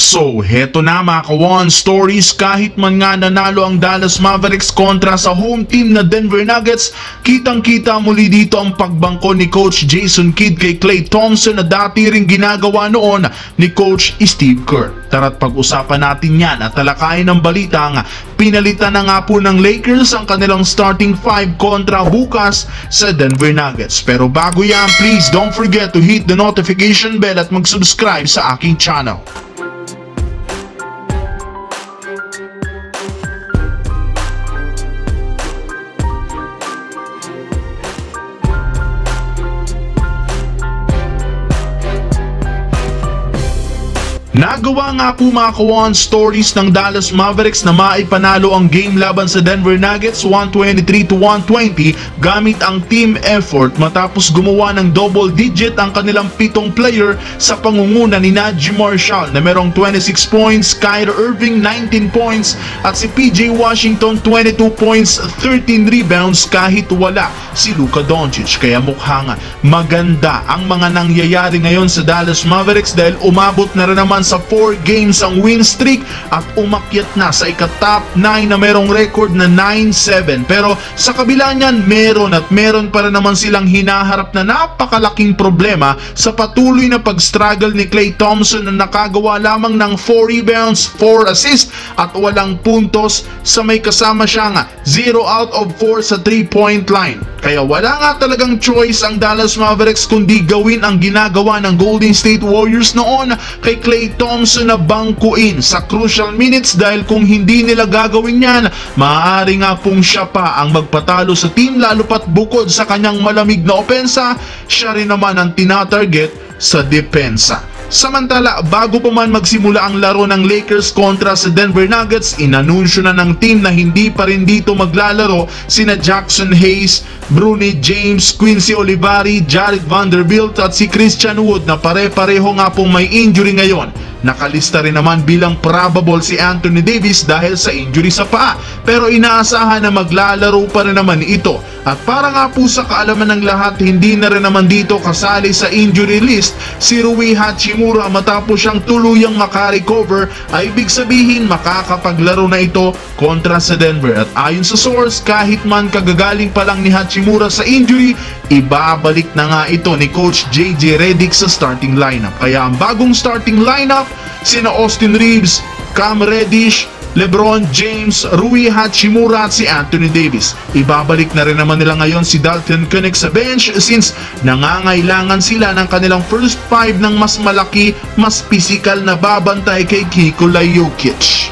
So, heto na mga ka-One Stories, kahit man nga nanalo ang Dallas Mavericks kontra sa home team na Denver Nuggets, kitang-kita muli dito ang pagbangko ni Coach Jason Kidd kay Klay Thompson na dati ring ginagawa noon ni Coach Steve Kerr. Tara't pag-usapan natin yan at talakayin ng balitang pinalitan na nga po ng Lakers ang kanilang starting 5 kontra bukas sa Denver Nuggets. Pero bago yan, please don't forget to hit the notification bell at mag-subscribe sa aking channel. Nagawa nga po mga ka-One Stories ng Dallas Mavericks na maipanalo ang game laban sa Denver Nuggets 123-120 gamit ang team effort matapos gumawa ng double digit ang kanilang 7 player sa pangunguna ni Naji Marshall na merong 26 points, Kyrie Irving 19 points at si PJ Washington 22 points, 13 rebounds kahit wala si Luka Doncic. Kaya mukhang maganda ang mga nangyayari ngayon sa Dallas Mavericks dahil umabot na rin naman sa 4 games ang win streak at umakyat na sa ika-top 9 na merong record na 9-7. Pero sa kabila niyan, meron pa rin naman silang hinaharap na napakalaking problema sa patuloy na pag-struggle ni Klay Thompson na nakagawa lamang ng 4 rebounds, 4 assists at walang puntos sa may kasama siyang 0 out of 4 sa 3-point line. Kaya wala nga talagang choice ang Dallas Mavericks kundi gawin ang ginagawa ng Golden State Warriors noon kay Klay Thompson na bangkuin sa crucial minutes dahil kung hindi nila gagawin yan, maaari nga pong siya pa ang magpatalo sa team lalo pat bukod sa kanyang malamig na opensa, siya rin naman ang tinatarget sa depensa. Samantala, bago pa man magsimula ang laro ng Lakers kontra sa Denver Nuggets, inanunsyo na ng team na hindi pa rin dito maglalaro sina Jackson Hayes, Bronny James, Quincy Olivari, Jarred Vanderbilt at si Christian Wood na pare-pareho nga pong may injury ngayon. Nakalista rin naman bilang probable si Anthony Davis dahil sa injury sa paa, pero inaasahan na maglalaro pa rin naman ito. At para nga po sa kaalaman ng lahat, hindi na rin naman dito kasali sa injury list si Rui Hachimura matapos siyang tuluyang makarecover, ay ibig sabihin makakapaglaro na ito kontra sa Denver. At ayon sa source, kahit man kagagaling pa lang ni Hachimura sa injury, ibabalik na nga ito ni Coach JJ Redick sa starting lineup. Kaya ang bagong starting lineup, sina Austin Reeves, Cam Reddish, LeBron James, Rui Hachimura at si Anthony Davis. Ibabalik na rin naman nila ngayon si Dalton Keunig sa bench since nangangailangan sila ng kanilang first 5 ng mas malaki, mas physical na babantay kay Nikola Jokic.